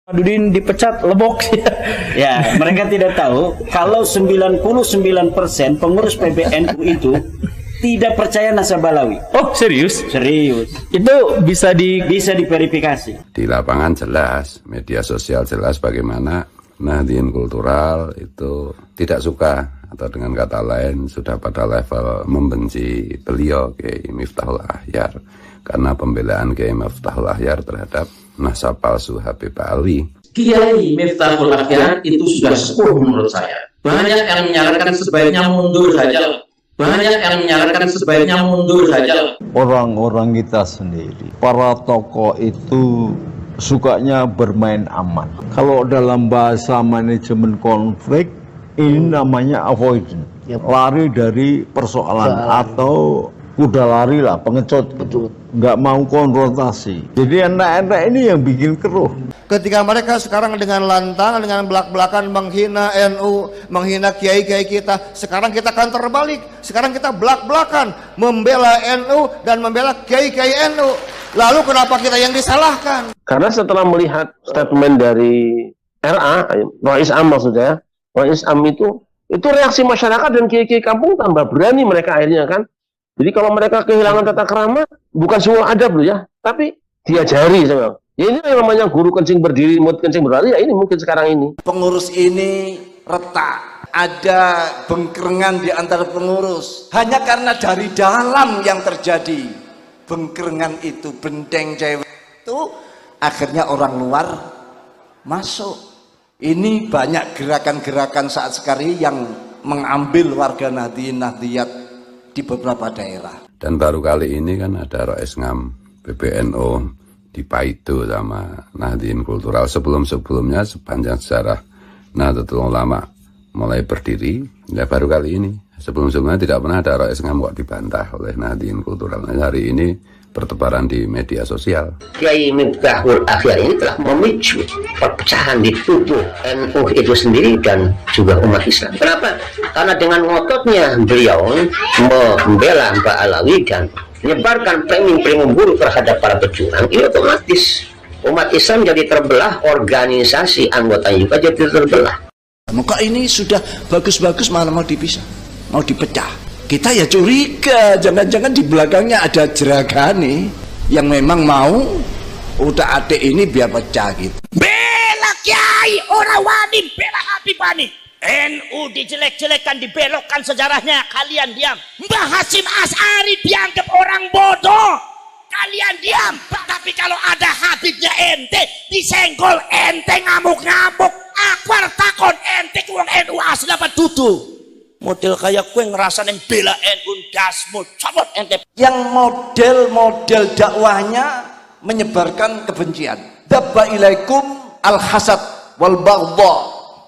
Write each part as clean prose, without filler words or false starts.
Dudin dipecat lebok. Ya, mereka tidak tahu kalau 99% pengurus PBNU itu tidak percaya Nasabalawi. Oh, serius? Serius. Itu bisa diverifikasi. Di lapangan jelas, media sosial jelas bagaimana Nahdien Kultural itu tidak suka, atau dengan kata lain sudah pada level membenci beliau Kiai Miftahul Akhyar karena pembelaan Kiai Miftahul Akhyar terhadap nasab palsu Habib Ali. Kiai Miftahul Akhyar itu sudah sepuh menurut saya. Banyak yang menyarankan sebaiknya mundur saja. Orang-orang kita sendiri, para tokoh itu sukanya bermain aman. Kalau dalam bahasa manajemen konflik, ini namanya avoidance. Lari dari persoalan atau kuda lari lah, pengecut. Betul. Nggak mau konfrontasi. Jadi enak-enak ini yang bikin keruh. Ketika mereka sekarang dengan lantang, dengan belak-belakan menghina NU, menghina kiai-kiai kita, sekarang kita akan terbalik. Sekarang kita belak-belakan membela NU dan membela kiai-kiai NU. Lalu kenapa kita yang disalahkan? Karena setelah melihat statement dari RA, Rais Am maksudnya, Rais Am itu reaksi masyarakat dan kiai-kiai kampung tambah berani mereka akhirnya kan. Jadi kalau mereka kehilangan tata krama, bukan semua adab loh ya, tapi diajari sama. Ya ini namanya guru kencing berdiri, murid kencing berlari, ya ini mungkin sekarang ini. Pengurus ini retak, ada bengkerengan di antara pengurus. Hanya karena dari dalam yang terjadi bengkerengan itu, benteng cewek itu, akhirnya orang luar masuk. Ini banyak gerakan-gerakan saat sekarang yang mengambil warga Nahdien-Nahdiyat di beberapa daerah. Dan baru kali ini kan ada Rais Ngam PBNU dipaitu sama Nahdien Kultural. Sebelum-sebelumnya sepanjang sejarah Nahdlatul Ulama mulai berdiri, ya baru kali ini. Sebelum-sebelumnya tidak pernah ada Rais Ngam kok dibantah oleh Nahdien Kultural. Nah, hari ini bertebaran di media sosial. Kiai Miftahul Akhyar ini telah memicu perpecahan di tubuh NU itu sendiri dan juga umat Islam. Kenapa? Karena dengan ngototnya beliau membela Mbak Alawi dan menyebarkan framing buruk terhadap para pejuang, ini otomatis umat Islam jadi terbelah, organisasi anggotanya juga jadi terbelah. Maka ini sudah bagus-bagus malah mau dipisah, mau dipecah. Kita ya curiga, jangan-jangan di belakangnya ada jeragani yang memang mau udah adik ini biar pecah gitu. Bela kiai, orang wani, bela Habibani. NU dijelek-jelekan, dibelokkan sejarahnya, kalian diam. Mbah Hasyim Asy'ari dianggap orang bodoh, kalian diam. Tapi kalau ada Habibnya ente, disenggol ente ngamuk-ngamuk. Akbar takon ente kuang NU asli apa dudu? Model kayak kue ngerasa yang bela NU dasmu, cabut ente. Yang model dakwahnya menyebarkan kebencian. Dabba ilaikum al-hasad wal baghdha.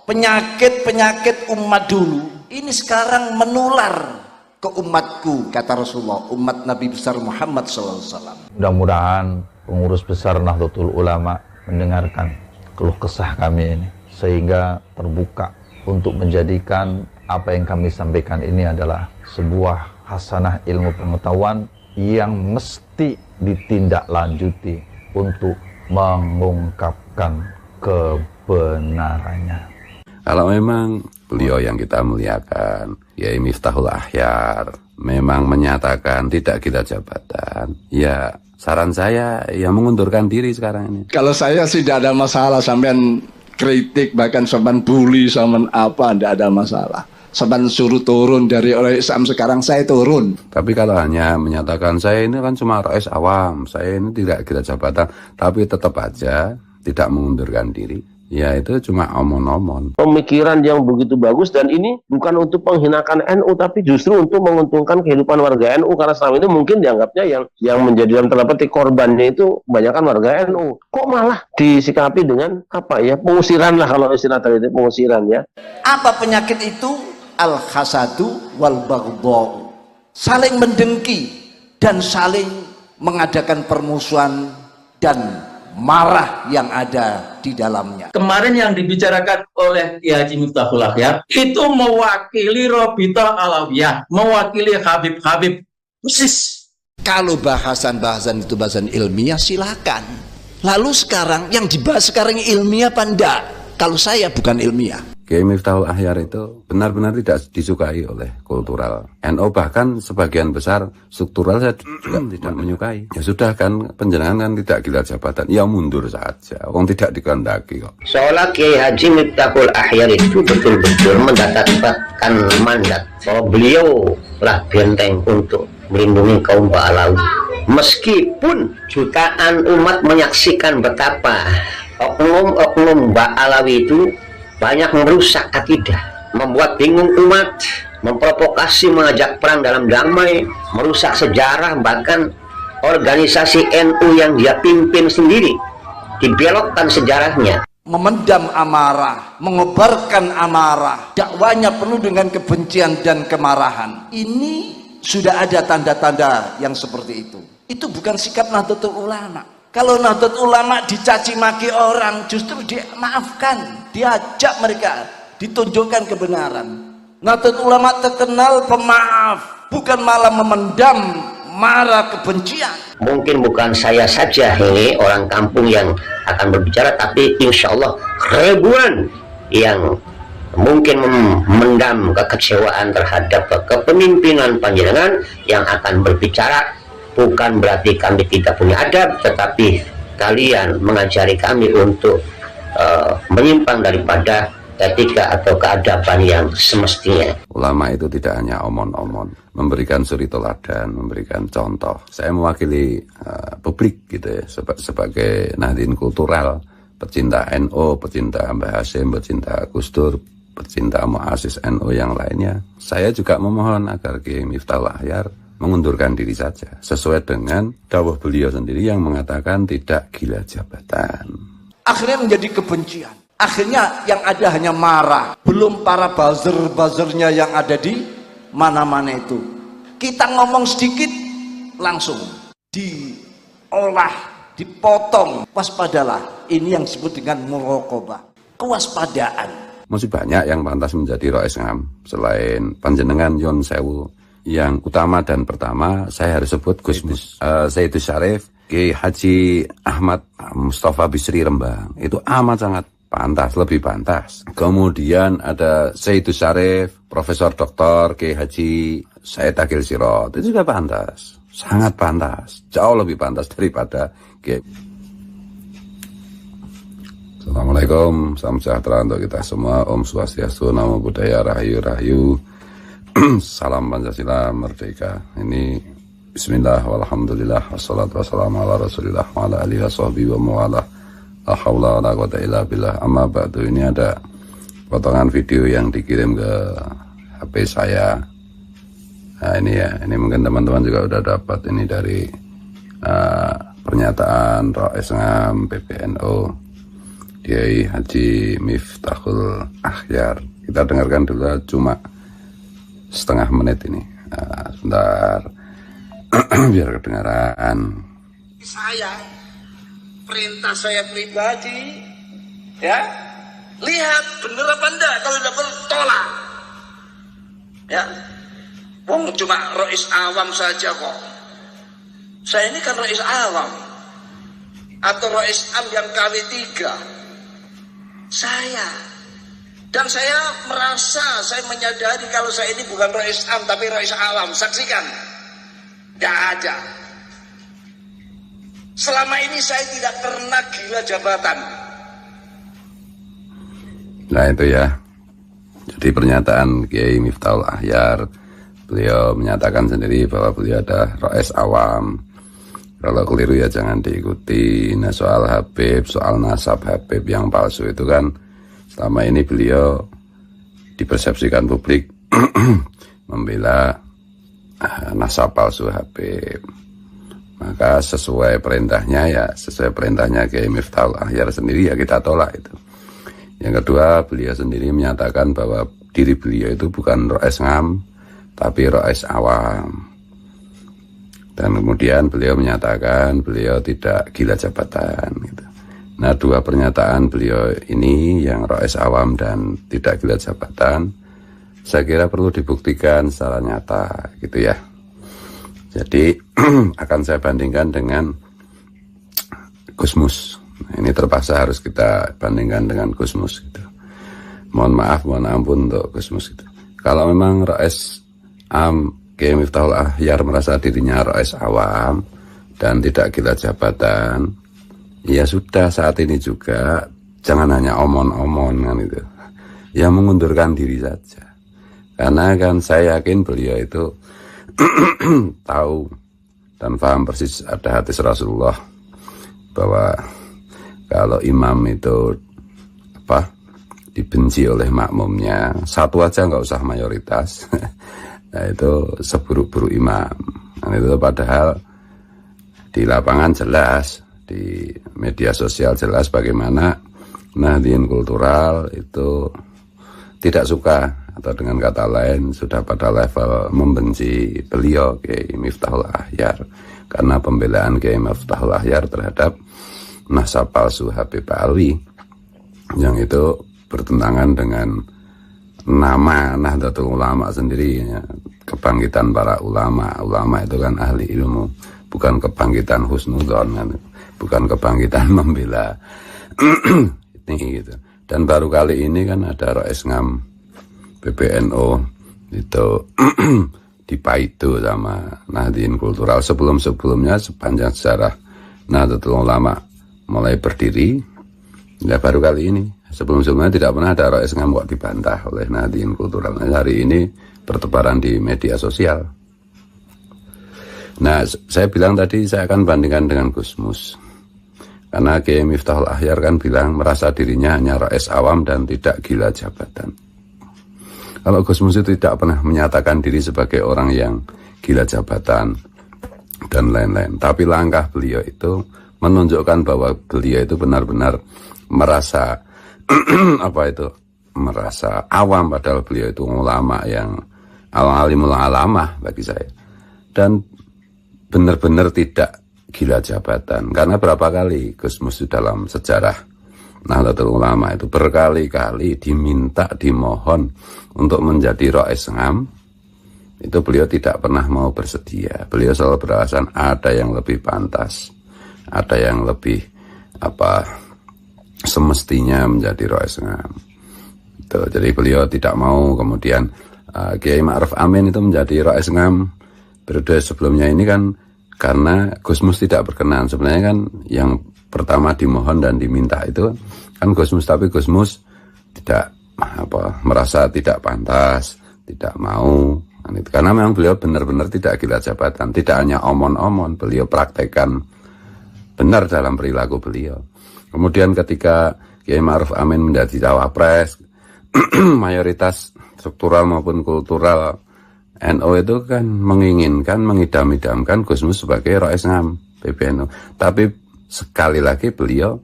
Penyakit umat dulu ini sekarang menular ke umatku, kata Rasulullah, umat Nabi besar Muhammad SAW. Mudah-mudahan pengurus besar Nahdlatul Ulama mendengarkan keluh kesah kami ini, sehingga terbuka untuk menjadikan apa yang kami sampaikan ini adalah sebuah hasanah ilmu pengetahuan yang mesti ditindaklanjuti untuk mengungkapkan kebenarannya. Kalau memang beliau yang kita muliakan, Kiai Miftahul Akhyar, memang menyatakan tidak kita jabatan, ya saran saya ya mengundurkan diri sekarang ini. Kalau saya sih tidak ada masalah, sampean kritik bahkan sampean bully sampean apa, tidak ada masalah. Sampean suruh turun dari Rais Am, sekarang saya turun. Tapi kalau hanya menyatakan saya ini kan cuma rais awam, saya ini tidak kita jabatan, tapi tetap aja tidak mengundurkan diri, ya itu cuma omon-omon. Pemikiran yang begitu bagus, dan ini bukan untuk menghinakan NU, tapi justru untuk menguntungkan kehidupan warga NU, karena selama itu mungkin dianggapnya yang menjadi dalam tanda petik korbannya itu kebanyakan warga NU. Kok malah disikapi dengan apa ya, pengusiran lah, kalau istilah tadi itu pengusiran ya. Apa penyakit itu? Al-hasadu wal baghdha. Saling mendengki dan saling mengadakan permusuhan dan marah yang ada di dalamnya. Kemarin yang dibicarakan oleh Kiai Haji Miftahul Akhyar itu mewakili Robita Alawiyah, mewakili Habib-Habib persis. Kalau bahasan-bahasan itu bahasan ilmiah silakan. Lalu sekarang yang dibahas sekarang ilmiah apa enggak? Kalau saya bukan ilmiah. Kiai Miftahul Akhyar itu benar-benar tidak disukai oleh kultural NU, bahkan sebagian besar struktural saya juga tidak menyukai. Ya sudah kan, penjenengan kan tidak gila jabatan, ya mundur saja, orang tidak dikehendaki kok. Seolah Kiai Haji Miftahul Akhyar itu betul-betul mendapatkan mandat bahwa beliau lah benteng untuk melindungi kaum Ba'alawi. Meskipun jutaan umat menyaksikan betapa oknum-oknum Ba'alawi itu banyak merusak akidah, membuat bingung umat, memprovokasi mengajak perang dalam damai, merusak sejarah, bahkan organisasi NU yang dia pimpin sendiri dibelokkan sejarahnya. Memendam amarah, mengobarkan amarah, dakwanya penuh dengan kebencian dan kemarahan. Ini sudah ada tanda-tanda yang seperti itu. Itu bukan sikap Nahdlatul Ulama. Kalau Nahdlatul Ulama dicaci maki orang, justru dimaafkan, diajak mereka, ditunjukkan kebenaran. Nahdlatul Ulama terkenal pemaaf, bukan malah memendam marah kebencian. Mungkin bukan saya saja ini orang kampung yang akan berbicara, tapi insya Allah ribuan yang mungkin memendam kekecewaan terhadap kepemimpinan panjenengan yang akan berbicara. Bukan berarti kami tidak punya adab, tetapi kalian mengajari kami untuk menyimpang daripada etika atau keadaban yang semestinya. Ulama itu tidak hanya omon-omon, memberikan suri teladan, memberikan contoh. Saya mewakili publik gitu ya, sebagai Nahdien kultural, pecinta NU, pecinta Mbah Hasyim, pecinta Gus Dur, pecinta muassis NU yang lainnya. Saya juga memohon agar Kiai Miftahul Akhyar mengundurkan diri saja, sesuai dengan dawuh beliau sendiri yang mengatakan tidak gila jabatan. Akhirnya menjadi kebencian. Akhirnya yang ada hanya marah. Belum para buzzer-buzzernya yang ada di mana-mana itu. Kita ngomong sedikit, langsung diolah, dipotong. Waspadalah. Ini yang disebut dengan muraqabah. Kewaspadaan. Masih banyak yang pantas menjadi Rois Ngam selain panjenengan Yon Sewu. Yang utama dan pertama saya harus sebut Gus Sayyidus Syarif, Kiai Haji Ahmad Mustafa Bisri Rembang. Itu amat sangat pantas, lebih pantas. Kemudian ada Sayyidus Syarif, Profesor Dr. Kiai Haji Said Akil Sirot. Itu juga pantas, sangat pantas, jauh lebih pantas daripada Kiai. Assalamualaikum, salam sejahtera untuk kita semua. Om Swastiastu, Namo Buddhaya, Rahayu Rahayu. Salam Pancasila Merdeka. Ini bismillah walhamdulillah wassalatu wassalamu ala rasulillah wa ala alihi washabihi wa mawala. La haula wala quwata illa billah. Amma ba'du. Ini ada potongan video yang dikirim ke HP saya. Nah ini ya, ini mungkin teman-teman juga udah dapat ini dari pernyataan Rois Ngam PBNU Kiai Haji Miftahul Akhyar. Kita dengarkan dulu cuma setengah menit ini. Nah, sebentar biar kedengaran. Saya, perintah saya pribadi, ya, lihat bener apa enggak. Kalau tidak bener, tolak. Ya, wong cuma Rois awam saja kok. Saya ini kan Rois awam atau Rois am yang KW3. Dan saya merasa, saya menyadari kalau saya ini bukan Rois am tapi Rois awam. Saksikan, tidak ada. Selama ini saya tidak pernah gila jabatan. Nah itu ya, jadi pernyataan Kiai Miftahul Akhyar. Beliau menyatakan sendiri bahwa beliau ada Rois awam. Kalau keliru ya jangan diikuti. Nah soal Habib, soal nasab Habib yang palsu itu kan selama ini beliau dipersepsikan publik membela nasab palsu Habib. Maka sesuai perintahnya ya, sesuai perintahnya Kiai Miftahul Akhyar sendiri ya kita tolak itu. Yang kedua, beliau sendiri menyatakan bahwa diri beliau itu bukan Rois Ngam tapi Rois awam. Dan kemudian beliau menyatakan beliau tidak gila jabatan gitu. Nah, dua pernyataan beliau ini yang Rois awam dan tidak gila jabatan, saya kira perlu dibuktikan secara nyata gitu ya. Jadi akan saya bandingkan dengan Gusmus. Ini terpaksa harus kita bandingkan dengan Gusmus gitu. Mohon maaf, mohon ampun untuk Gusmus gitu. Kalau memang Rais Am Kiai Miftahul Akhyar merasa dirinya Rais awam dan tidak gila jabatan, ya sudah, saat ini juga jangan hanya omon-omon kan itu. Ya mengundurkan diri saja. Karena kan saya yakin beliau itu tahu dan paham persis ada hadis Rasulullah bahwa kalau imam itu dibenci oleh makmumnya, satu aja nggak usah mayoritas, nah itu seburuk-buruk imam. Nah, itu padahal di lapangan jelas, di media sosial jelas bagaimana Nahdien Kultural itu tidak suka, atau dengan kata lain sudah pada level membenci beliau Kiai Miftahul Akhyar, karena pembelaan Kiai Miftahul Akhyar terhadap nasab palsu Habib Alwi yang itu bertentangan dengan nama Nahdlatul Ulama sendiri ya. Kebangkitan para ulama itu kan ahli ilmu, bukan kebangkitan husnudzon kan, bukan kebangkitan membela ini gitu. Dan baru kali ini kan ada Rais Ngam PBNU itu dipaitu sama Nahdien Kultural. Sebelumnya sepanjang sejarah Nahdlatul Ulama mulai berdiri, ya baru kali ini. Sebelumnya tidak pernah ada Rais Ngam kok dibantah oleh Nahdien Kultural. Nah, hari ini bertebaran di media sosial. Nah, saya bilang tadi saya akan bandingkan dengan Gusmus. Karena Kiai Miftahul Akhyar kan bilang merasa dirinya hanya Rais awam dan tidak gila jabatan. Kalau Gusmus itu tidak pernah menyatakan diri sebagai orang yang gila jabatan dan lain-lain. Tapi langkah beliau itu menunjukkan bahwa beliau itu benar-benar merasa merasa awam, padahal beliau itu ulama yang alimul alamah bagi saya. Dan benar-benar tidak gila jabatan. Karena berapa kali Gusmus dalam sejarah Nahdlatul Ulama itu berkali-kali diminta, dimohon untuk menjadi Rais Ngam, itu beliau tidak pernah mau bersedia. Beliau selalu beralasan ada yang lebih pantas, ada yang lebih semestinya menjadi Rais Ngam. Jadi beliau tidak mau. Kemudian Kiai Ma'ruf Amin itu menjadi Rais Ngam periode sebelumnya ini kan karena Gusmus tidak berkenan. Sebenarnya kan yang pertama dimohon dan diminta itu kan Gusmus, tapi Gusmus tidak merasa tidak pantas, tidak mau. Karena memang beliau benar-benar tidak gila jabatan, tidak hanya omon-omon, beliau praktekkan benar dalam perilaku beliau. Kemudian ketika Kiai Ma'ruf Amin menjadi cawapres, mayoritas struktural maupun kultural NU itu kan menginginkan, mengidam-idamkan Gusmus sebagai Rais Ngam PBNU. Tapi sekali lagi beliau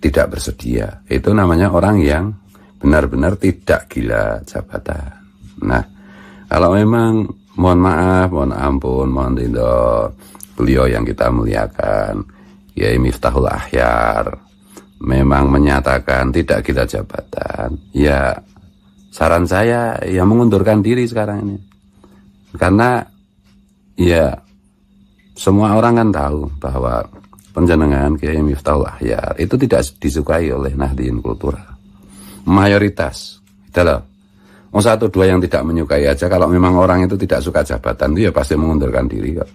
tidak bersedia. Itu namanya orang yang benar-benar tidak gila jabatan. Nah, kalau memang mohon maaf, mohon ampun, mohon ridho beliau yang kita muliakan, Kiai Miftahul Akhyar, memang menyatakan tidak gila jabatan, ya saran saya ya mengundurkan diri sekarang ini. Karena ya semua orang kan tahu bahwa penjenengan Kiai Miftahul Akhyar itu tidak disukai oleh Nahdien Kultural. Mayoritas, gitu loh. 1-2 yang tidak menyukai aja, kalau memang orang itu tidak suka jabatan itu ya pasti mengundurkan diri kok.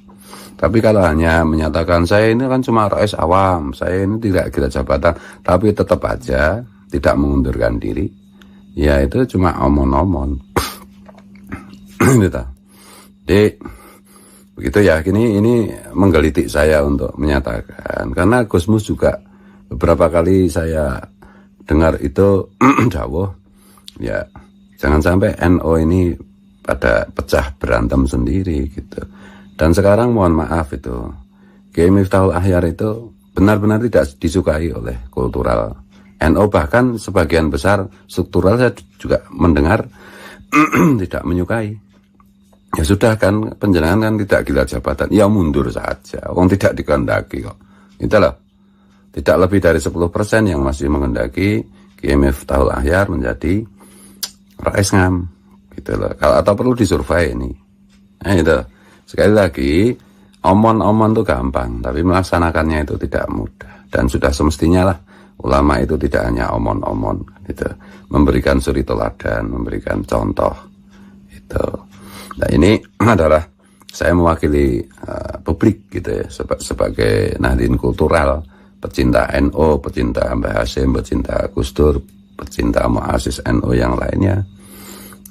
Tapi kalau hanya menyatakan saya ini kan cuma Rais awam, saya ini tidak gila jabatan, tapi tetap aja tidak mengundurkan diri, ya itu cuma omon-omon. Gitu. Jadi begitu ya, ini menggelitik saya untuk menyatakan, karena Gusmus juga beberapa kali saya dengar itu dawuh, ya jangan sampai NU ini pada pecah berantem sendiri gitu. Dan sekarang mohon maaf itu Kiai Miftahul Akhyar itu benar-benar tidak disukai oleh kultural NU, bahkan sebagian besar struktural saya juga mendengar tidak menyukai. Ya sudah kan, penjenengan kan tidak gila jabatan, ya mundur saja, orang tidak dikehendaki kok. Itu loh, tidak lebih dari 10% yang masih menghendaki Kiai Miftahul Akhyar menjadi Rais Ngam, gitu loh. Kalau atau perlu disurvei ini. Nah itu sekali lagi omon-omon itu gampang, tapi melaksanakannya itu tidak mudah. Dan sudah semestinya lah ulama itu tidak hanya omon-omon, gitu, memberikan suri teladan, memberikan contoh, itu. Nah ini adalah saya mewakili publik, gitu ya, sebagai Nahdien Kultural, pecinta NU, pecinta Mbah Hasyim, pecinta Gus Dur, pecinta muassis NU yang lainnya.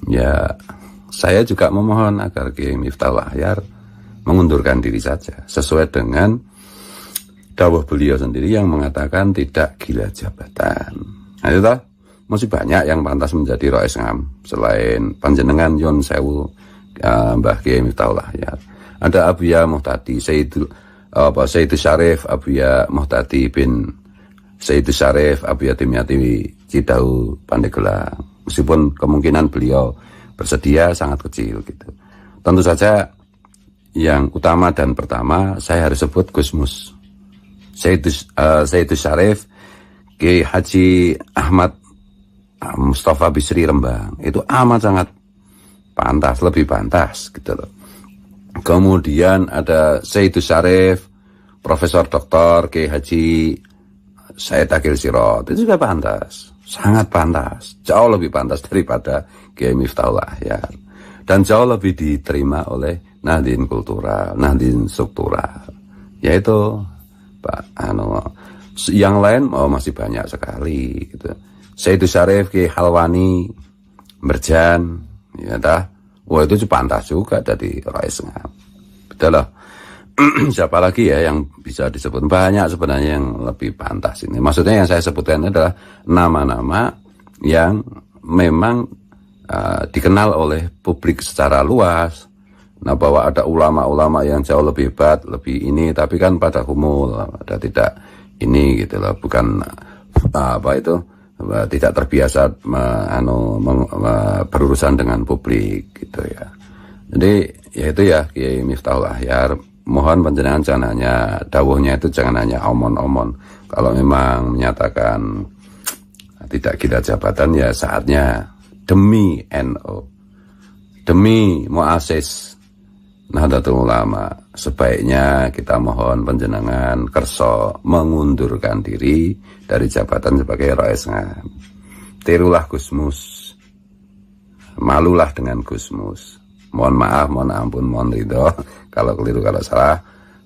Ya, saya juga memohon agar Kiai Miftahul Ahyar mengundurkan diri saja, sesuai dengan dawuh beliau sendiri yang mengatakan tidak gila jabatan. Nah itu toh, masih banyak yang pantas menjadi Rais Ngam selain panjenengan Yon Sewu, Mbah Kiai Miftahul Ahyar. Ada Abuya Muhtadi, Sayyidus Syarif Abuya Muhtadi bin Sayyidus Syarif Abuya Dimyati Cidahu Pandeglang. Meskipun kemungkinan beliau bersedia sangat kecil, gitu. Tentu saja yang utama dan pertama saya harus sebut Gusmus Sayyidus Syarif Kiai Haji Ahmad Mustafa Bisri Rembang. Itu amat sangat pantas, lebih pantas, gitu loh. Kemudian ada Sayyidus Syarif Profesor Dr. Kiai Haji Said Akil Sirot. Itu juga pantas, sangat pantas, jauh lebih pantas daripada Kiai Miftahul Ahyar, dan jauh lebih diterima oleh Nahdien Kultural, Nahdien Struktural, yaitu yang lain masih banyak sekali, gitu. Sayyidus Syarif Kiai Halwani Merjan, ya dah, wah itu pantas juga jadi Rais Ngam, betul loh. Siapa lagi ya yang bisa disebut? Banyak sebenarnya yang lebih pantas ini. Maksudnya yang saya sebutkan adalah nama-nama yang memang dikenal oleh publik secara luas. Nah, bahwa ada ulama-ulama yang jauh lebih hebat, lebih ini, tapi kan pada umum ada tidak ini, gitu loh. Bukan tidak terbiasa berurusan dengan publik, gitu ya. Jadi ya itu ya Kiai Miftahul Ahyar, mohon panjenengan jangan hanya dawuhnya itu jangan hanya omon-omon. Kalau memang menyatakan tidak gila jabatan, ya saatnya demi NU, demi muassis Nahdlatul Ulama, sebaiknya kita mohon panjenengan kerso mengundurkan diri dari jabatan sebagai Rais Ngam. Tirulah Gusmus, malulah dengan Gusmus. Mohon maaf, mohon ampun, mohon ridho kalau keliru, kalau salah.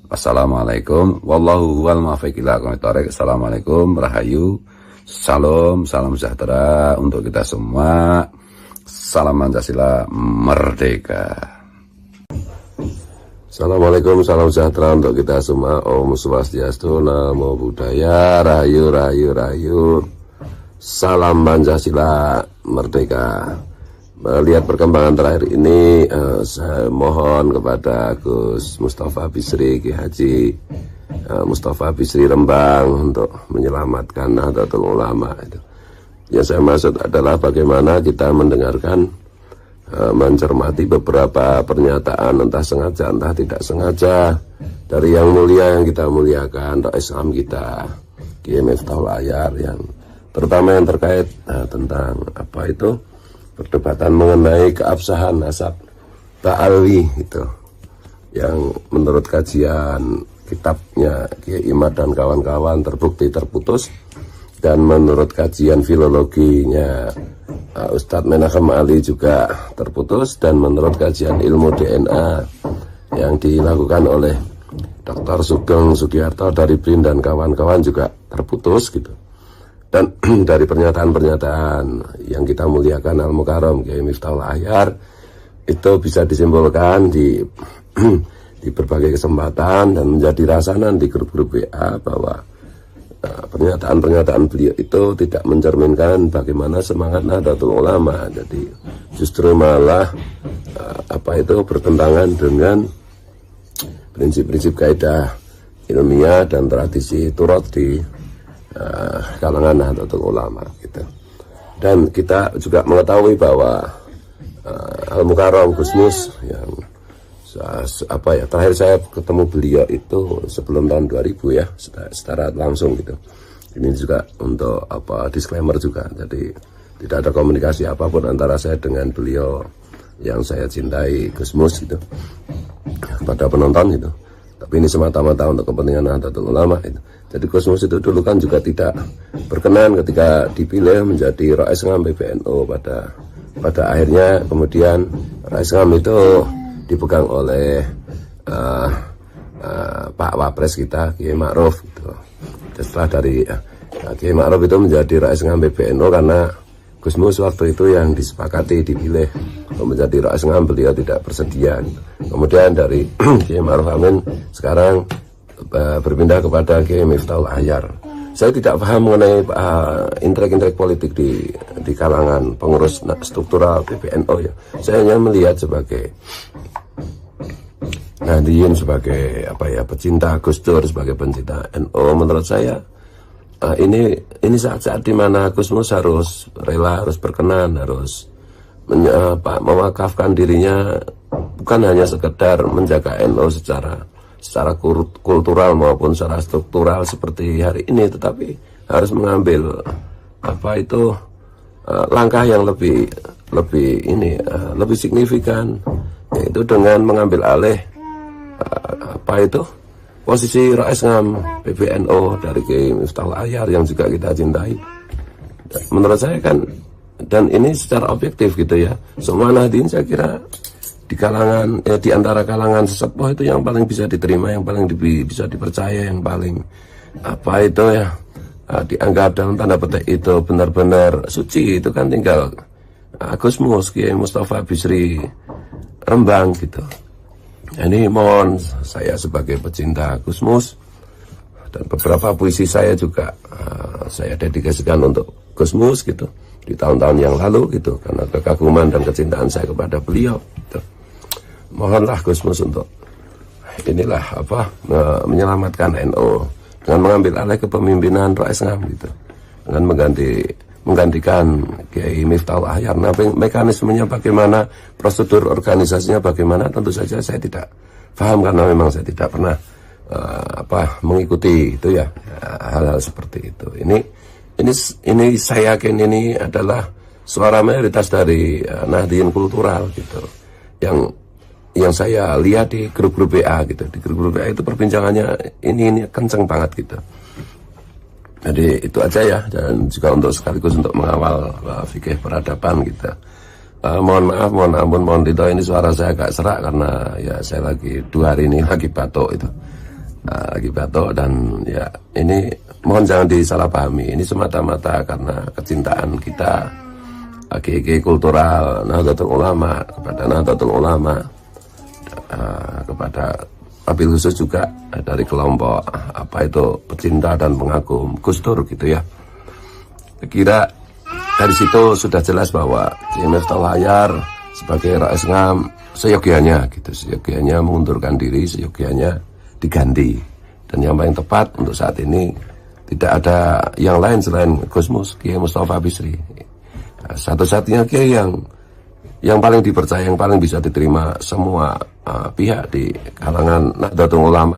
Wassalamualaikum wallahu huwal muwaffiq ila aqwamit thoriq. Assalamualaikum, rahayu, salam, salam sejahtera untuk kita semua. Salam Pancasila merdeka. Assalamualaikum, salam sejahtera untuk kita semua. Om Swastiastu, Namo Buddhaya, rahayu, rahayu, rahayu. Salam Pancasila merdeka. Melihat perkembangan terakhir ini, saya mohon kepada Gus Mustafa Bisri, Kiai Haji Mustafa Bisri Rembang untuk menyelamatkan Nahdlatul Ulama. Yang saya maksud adalah bagaimana kita mendengarkan, mencermati beberapa pernyataan, entah sengaja entah tidak sengaja, dari yang mulia yang kita muliakan, Rais Ngam kita Kiai Miftahul Ahyar, yang terutama yang terkait tentang apa itu, perdebatan mengenai keabsahan nasab Ba'alwi itu, yang menurut kajian kitabnya Kiai Imad dan kawan-kawan terbukti terputus, dan menurut kajian filologinya Ustadz Menachem Ali juga terputus, dan menurut kajian ilmu DNA yang dilakukan oleh Dr. Sugeng Sugiarto dari BRIN dan kawan-kawan juga terputus, gitu. Dan dari pernyataan-pernyataan yang kita muliakan Al-Mukarram Kiai Miftahul Ahyar itu bisa disimpulkan di berbagai kesempatan dan menjadi rasanan di grup-grup WA bahwa pernyataan-pernyataan beliau itu tidak mencerminkan bagaimana semangat Nahdlatul Ulama. Jadi justru malah bertentangan dengan prinsip-prinsip kaidah ilmiah dan tradisi turut di kalangan Nahdlatul Ulama, gitu. Dan kita juga mengetahui bahwa Al-Mukarram Gusmus yang terakhir saya ketemu beliau itu sebelum tahun 2000 ya, secara langsung, gitu. Ini juga untuk disclaimer juga, jadi tidak ada komunikasi apapun antara saya dengan beliau yang saya cintai, Gusmus, gitu, pada penonton, gitu. Tapi ini semata-mata untuk kepentingan Nahdlatul Ulama itu. Jadi Gus Mus itu dulu kan juga tidak berkenan ketika dipilih menjadi Rais Ngam PBNU. Pada akhirnya kemudian Rais Ngam itu dipegang oleh Pak Wapres kita, Kiai Ma'ruf gitu. Setelah dari Kiai Ma'ruf itu menjadi Rais Ngam PBNU karena Gus Mus waktu itu yang disepakati dipilih untuk menjadi Rais Ngam, beliau tidak bersedia. Kemudian dari Kiai Ma'ruf Amin sekarang berpindah kepada Kiai Miftahul Ahyar. Saya tidak paham mengenai intrik-intrik politik di kalangan pengurus struktural PBNU ya. Saya hanya melihat sebagai Nahdien, sebagai pecinta Gus Dur, sebagai pencinta NU. Menurut saya ini saat-saat di mana Gus Mus harus rela, harus berkenan, harus mewakafkan dirinya bukan hanya sekedar menjaga NU secara kultural maupun secara struktural seperti hari ini, tetapi harus mengambil langkah yang lebih signifikan, yaitu dengan mengambil alih posisi Rais Ngam PBNU dari Kiai Miftahul Ahyar yang juga kita cintai. Menurut saya kan, dan ini secara objektif gitu ya, semua Nahdien saya kira di antara kalangan sesepuh itu yang paling bisa diterima, yang paling bisa dipercaya, yang paling dianggap dalam tanda petik itu benar-benar suci, itu kan tinggal Gus Mus, Kiai Mustafa Bisri Rembang gitu. Ini mohon saya sebagai pecinta Gus Mus, dan beberapa puisi saya juga saya dedikasikan untuk Gus Mus gitu di tahun-tahun yang lalu gitu, karena kekaguman dan kecintaan saya kepada beliau gitu. Mohonlah Gus Mus untuk menyelamatkan NU dengan mengambil alih kepemimpinan Rais Ngam gitu, dengan menggantikan Kiai Miftahul Ahyar. Nah, mekanismenya bagaimana, prosedur organisasinya bagaimana, tentu saja saya tidak paham karena memang saya tidak pernah mengikuti itu ya, hal-hal seperti itu. Ini saya yakin ini adalah suara mayoritas dari Nahdien kultural gitu, yang saya lihat di grup-grup WA gitu. Di grup-grup WA itu perbincangannya ini kenceng banget gitu. Jadi itu aja ya, dan juga untuk sekaligus untuk mengawal fikih peradaban kita. Mohon maaf, mohon ampun, mohon dito, ini suara saya agak serak karena ya saya lagi 2 hari ini lagi batuk itu. Lagi batuk, dan ya ini mohon jangan disalahpahami. Ini semata-mata karena kecintaan kita kiai kultural Nahdlatul Ulama kepada Nahdlatul Ulama, kepada wabil khusus juga dari kelompok pecinta dan pengagum Gus Dur gitu ya. Saya kira dari situ sudah jelas bahwa Kiai Miftahul Ahyar sebagai Rais Ngam seyogianya mengundurkan diri, seyogianya diganti, dan yang paling tepat untuk saat ini tidak ada yang lain selain Gus Mus, Kiai Mustafa Bisri, satu-satunya kiai yang paling dipercaya, yang paling bisa diterima semua pihak di kalangan Nahdlatul Ulama.